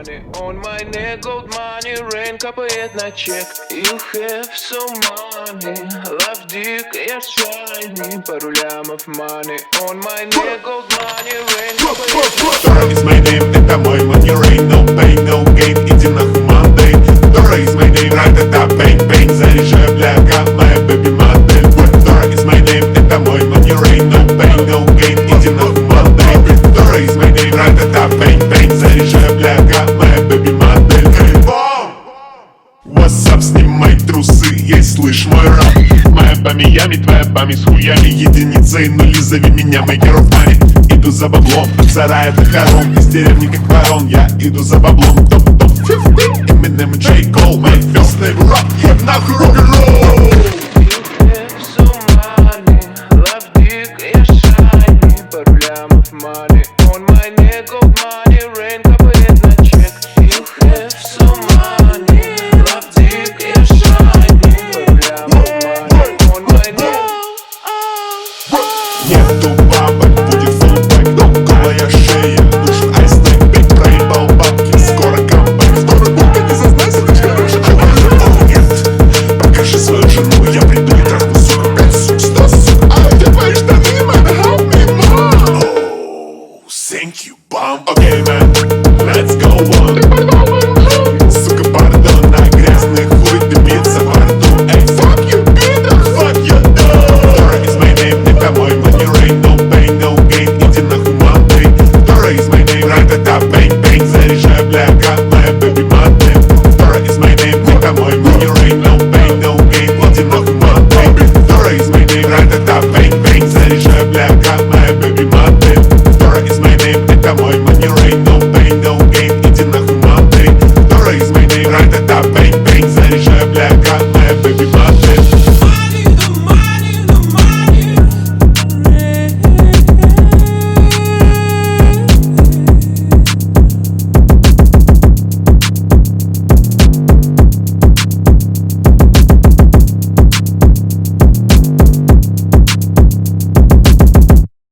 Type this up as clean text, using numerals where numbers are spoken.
money on my neck, gold money, rain капает на чек. You have so money, love dick, я shiny, пару лямов money on my neck, gold money, rain капает на чек. Dora is my name, это мой money rain, no pain, no gain, иди нахуй Monday. Dora is my name, ра-та-та, бэнг-бэнг, заряжаю бляга, моя бэби-модель. Dora is my name, это мой money rain, no pain, no gain, иди нахуй Monday. Dora is my name, ра-та-та, бэнг-бэнг, заряжаю бляга, моя бэби-модель. What's up, снимай трусы, ей слышь мой рап. Моя по Миями, твоя память с хуями, единицы и нули, зови меня maker of money. Иду за баблом, от сарая до хором, из деревни как ворон, я иду за баблом. Топ-топ 50, Eminem и J. Cole, my first name rap, еб нахуй рок-н-ролл. You have so money, love dick, я shiny, пару лямов money on my neck, gold money, rain капает на чек. You have so money, love dick, я shiny, пару лямов money on my neck. Нету бабок, будет фулбэк, но голая шея, нужен айстек, биг проебал бабки, скоро камбэк. Скоро только не зазнайся, ты хороший человек. О нет, покажи свою жену, я приду и трахну, сука, 5 сук, 100 сук. А где твои штаны, man, help me, mom. Oh, thank you, bum. Okay, man, let's go on. Сука, пардон, на грязный хуй дымится во рту. Эй, fuck you, bitch, fuck you, dog. Dora is my name, это мой money rain, no pain, no gain, иди нахуй Monday. Dora is my name, ра-та-та, бэнг-бэнг, заряжаю бляга, моя бэби-модель. Dora is my name, это мой money rain, no pain, no gain, иди нахуй Monday. Dora is my name, ра-та-та, бэнг-бэнг, заряжаю бляга.